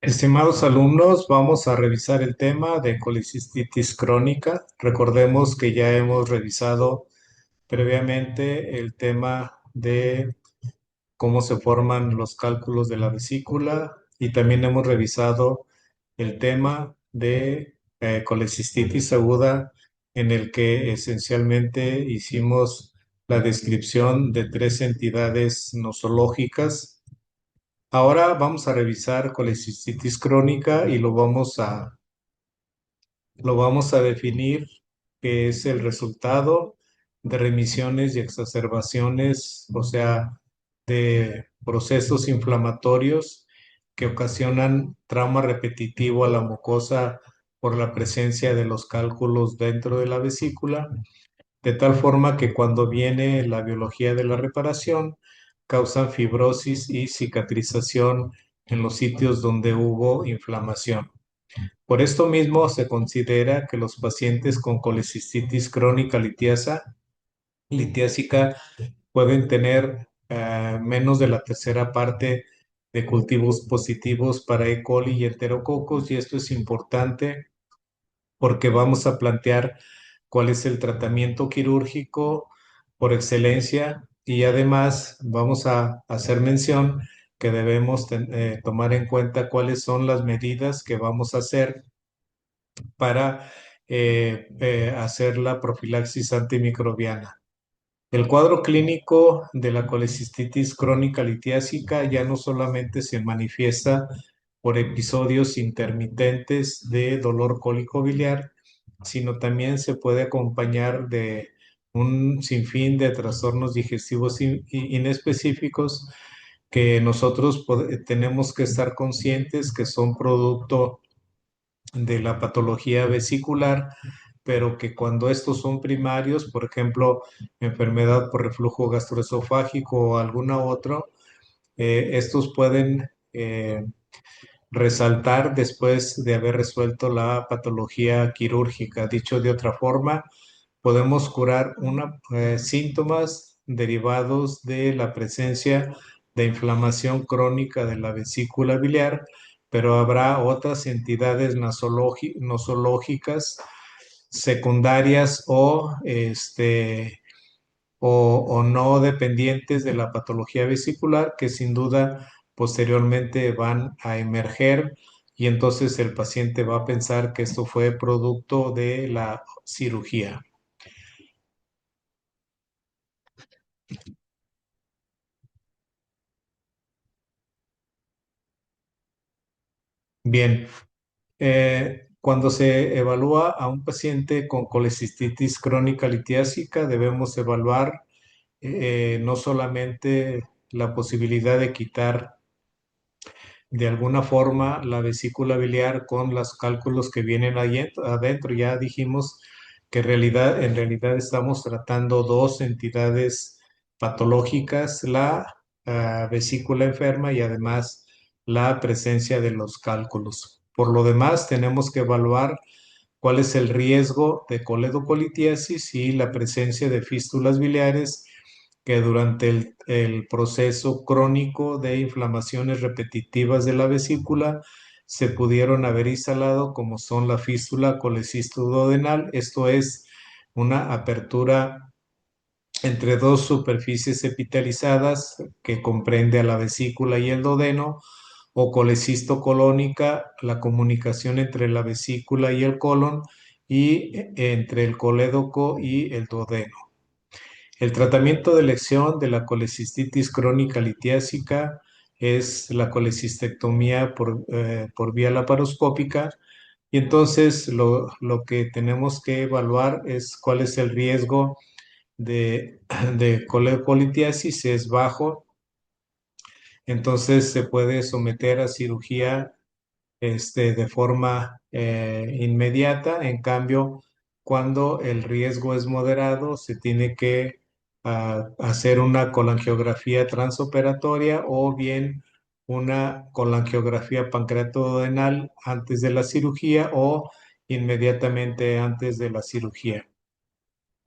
Estimados alumnos, vamos a revisar el tema de colicistitis crónica. Recordemos que ya hemos revisado previamente el tema de cómo se forman los cálculos de la vesícula y también hemos revisado el tema de colecistitis aguda, en el que esencialmente hicimos la descripción de tres entidades nosológicas. Ahora vamos a revisar colecistitis crónica y lo vamos a definir, que es el resultado de remisiones y exacerbaciones, o sea, de procesos inflamatorios que ocasionan trauma repetitivo a la mucosa por la presencia de los cálculos dentro de la vesícula, de tal forma que cuando viene la biología de la reparación, causan fibrosis y cicatrización en los sitios donde hubo inflamación. Por esto mismo se considera que los pacientes con colecistitis crónica litiásica pueden tener menos de la tercera parte de cultivos positivos para E. coli y enterococos, y esto es importante porque vamos a plantear cuál es el tratamiento quirúrgico por excelencia, y además vamos a hacer mención que debemos tomar en cuenta cuáles son las medidas que vamos a hacer para hacer la profilaxis antimicrobiana. El cuadro clínico de la colecistitis crónica litiásica ya no solamente se manifiesta por episodios intermitentes de dolor cólico biliar, sino también se puede acompañar de un sinfín de trastornos digestivos inespecíficos que nosotros tenemos que estar conscientes que son producto de la patología vesicular, pero que cuando estos son primarios, por ejemplo, enfermedad por reflujo gastroesofágico o alguna otra, estos pueden resaltar después de haber resuelto la patología quirúrgica. Dicho de otra forma, podemos curar síntomas derivados de la presencia de inflamación crónica de la vesícula biliar, pero habrá otras entidades nosológicas secundarias o no dependientes de la patología vesicular, que sin duda posteriormente van a emerger, y entonces el paciente va a pensar que esto fue producto de la cirugía. Bien, cuando se evalúa a un paciente con colecistitis crónica litiásica, debemos evaluar no solamente la posibilidad de quitar de alguna forma la vesícula biliar con los cálculos que vienen ahí adentro. Ya dijimos que en realidad estamos tratando dos entidades patológicas, la vesícula enferma y además la presencia de los cálculos. Por lo demás, tenemos que evaluar cuál es el riesgo de coledocolitiasis y la presencia de fístulas biliares que durante el proceso crónico de inflamaciones repetitivas de la vesícula se pudieron haber instalado, como son la fístula colecisto-duodenal, esto es una apertura entre dos superficies epitelizadas que comprende a la vesícula y el duodeno, o colecisto colónica, la comunicación entre la vesícula y el colon, y entre el colédoco y el duodeno. El tratamiento de elección de la colecistitis crónica litiásica es la colecistectomía por vía laparoscópica, y entonces lo que tenemos que evaluar es cuál es el riesgo de coledocolitiasis. Si es bajo, entonces se puede someter a cirugía de forma inmediata. En cambio, cuando el riesgo es moderado, se tiene que hacer una colangiografía transoperatoria o bien una colangiografía pancreatodenal antes de la cirugía o inmediatamente antes de la cirugía.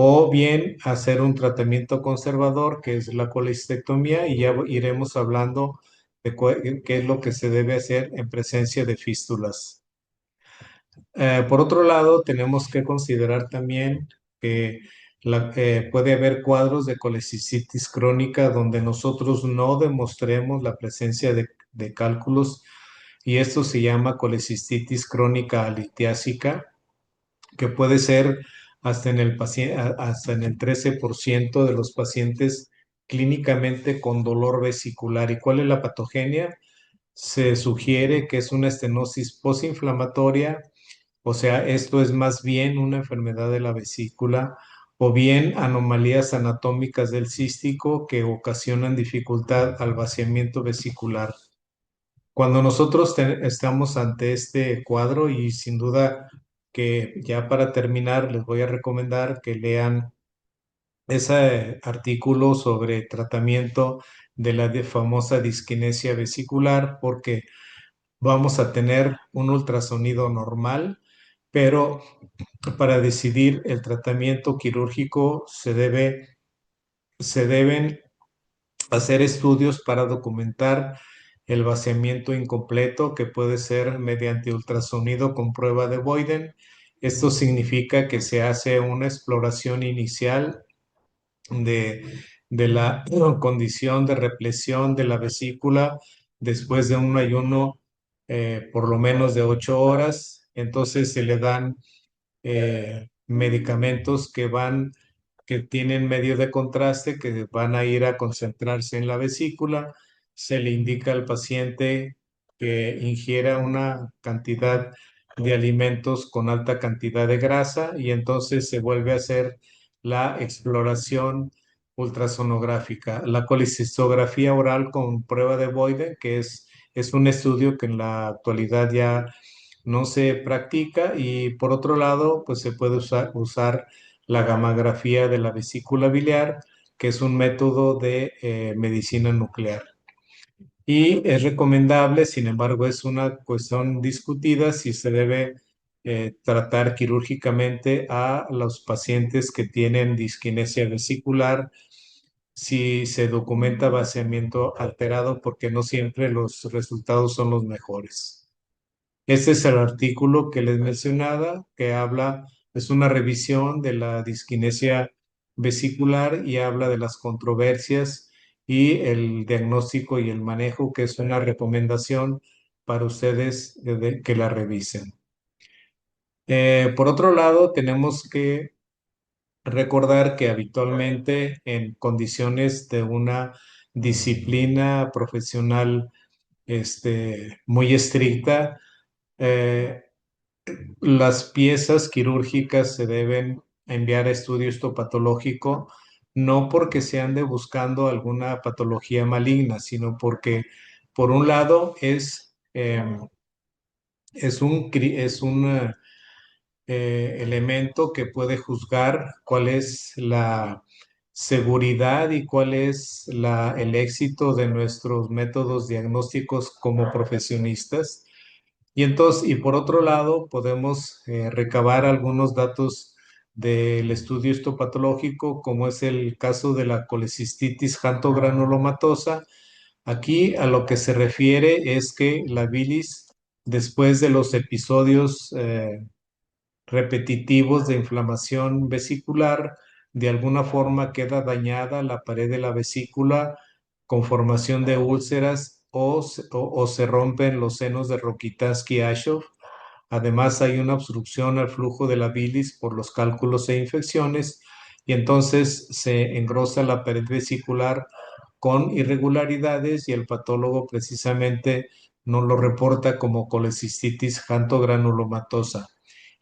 O bien hacer un tratamiento conservador, que es la colestectomía, y ya iremos hablando qué es lo que se debe hacer en presencia de fístulas. Por otro lado, tenemos que considerar también que puede haber cuadros de colecistitis crónica donde nosotros no demostremos la presencia de cálculos, y esto se llama colecistitis crónica litiásica, que puede ser hasta en el hasta en el 13% de los pacientes clínicamente con dolor vesicular. ¿Y cuál es la patogenia? Se sugiere que es una estenosis posinflamatoria, o sea, esto es más bien una enfermedad de la vesícula, o bien anomalías anatómicas del cístico que ocasionan dificultad al vaciamiento vesicular. Cuando nosotros estamos ante este cuadro, y sin duda que ya para terminar les voy a recomendar que lean ese artículo sobre tratamiento de la famosa disquinesia vesicular, porque vamos a tener un ultrasonido normal, pero para decidir el tratamiento quirúrgico se deben hacer estudios para documentar el vaciamiento incompleto, que puede ser mediante ultrasonido con prueba de Boyden. Esto significa que se hace una exploración inicial de la condición de represión de la vesícula después de un ayuno por lo menos de 8 horas. Entonces se le dan medicamentos que tienen medio de contraste, que van a ir a concentrarse en la vesícula. Se le indica al paciente que ingiera una cantidad de alimentos con alta cantidad de grasa, y entonces se vuelve a hacer la exploración ultrasonográfica. La colecistografía oral con prueba de Boyden, es un estudio que en la actualidad ya no se practica, y por otro lado, pues se puede usar la gamografía de la vesícula biliar, que es un método de medicina nuclear. Y es recomendable, sin embargo, es una cuestión discutida si se debe tratar quirúrgicamente a los pacientes que tienen disquinesia vesicular, si se documenta vaciamiento alterado, porque no siempre los resultados son los mejores. Este es el artículo que les mencionaba, que habla, es una revisión de la disquinesia vesicular, y habla de las controversias y el diagnóstico y el manejo, que es una recomendación para ustedes que la revisen. Por otro lado, tenemos que recordar que habitualmente en condiciones de una disciplina profesional muy estricta, eh, las piezas quirúrgicas se deben enviar a estudio histopatológico, no porque se ande buscando alguna patología maligna, sino porque, por un lado, es un elemento que puede juzgar cuál es la seguridad y cuál es el éxito de nuestros métodos diagnósticos como profesionistas. Y entonces, y por otro lado, podemos recabar algunos datos del estudio histopatológico, como es el caso de la colecistitis jantogranulomatosa. Aquí a lo que se refiere es que la bilis, después de los episodios repetitivos de inflamación vesicular, de alguna forma queda dañada la pared de la vesícula con formación de úlceras, o se rompen los senos de Rokitansky-Ashoff. Además, hay una obstrucción al flujo de la bilis por los cálculos e infecciones, y entonces se engrosa la pared vesicular con irregularidades, y el patólogo precisamente nos lo reporta como colecistitis jantogranulomatosa.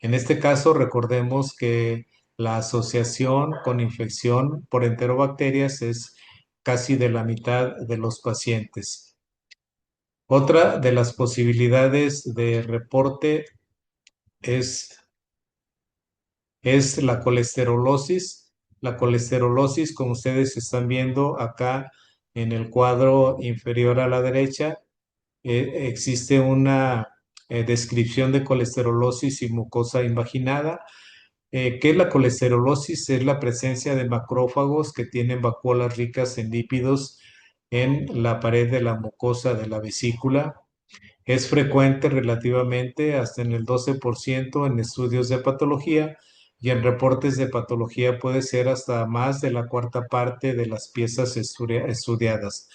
En este caso, recordemos que la asociación con infección por enterobacterias es casi de la mitad de los pacientes. Otra de las posibilidades de reporte es, es la colesterolosis. La colesterolosis, como ustedes están viendo acá en el cuadro inferior a la derecha, existe una descripción de colesterolosis y mucosa invaginada. ¿Qué es la colesterolosis? Es la presencia de macrófagos que tienen vacuolas ricas en lípidos en la pared de la mucosa de la vesícula. Es frecuente relativamente, hasta en el 12% en estudios de patología, y en reportes de patología puede ser hasta más de la cuarta parte de las piezas estudiadas.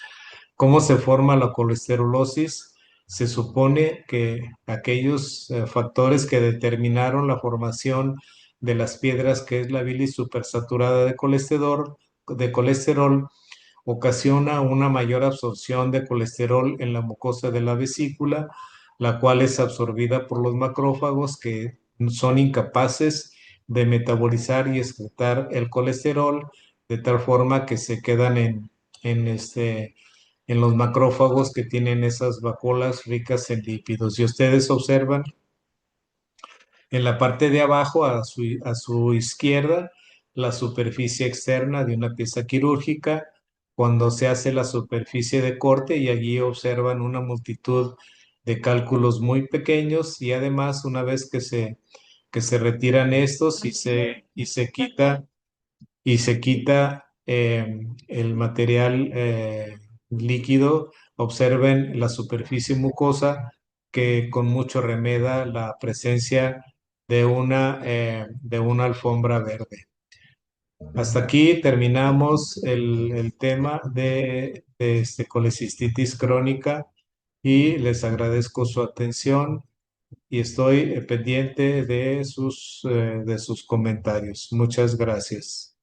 ¿Cómo se forma la colesterolosis? Se supone que aquellos factores que determinaron la formación de las piedras, que es la bilis supersaturada de colesterol, ocasiona una mayor absorción de colesterol en la mucosa de la vesícula, la cual es absorbida por los macrófagos, que son incapaces de metabolizar y excretar el colesterol, de tal forma que se quedan en los macrófagos, que tienen esas vacuolas ricas en lípidos. Y ustedes observan en la parte de abajo, a su izquierda, la superficie externa de una pieza quirúrgica, cuando se hace la superficie de corte, y allí observan una multitud de cálculos muy pequeños, y además una vez que se retiran estos y se quita el material líquido, observen la superficie mucosa, que con mucho remeda la presencia de una alfombra verde. Hasta aquí terminamos el tema de colecistitis crónica, y les agradezco su atención, y estoy pendiente de sus comentarios. Muchas gracias.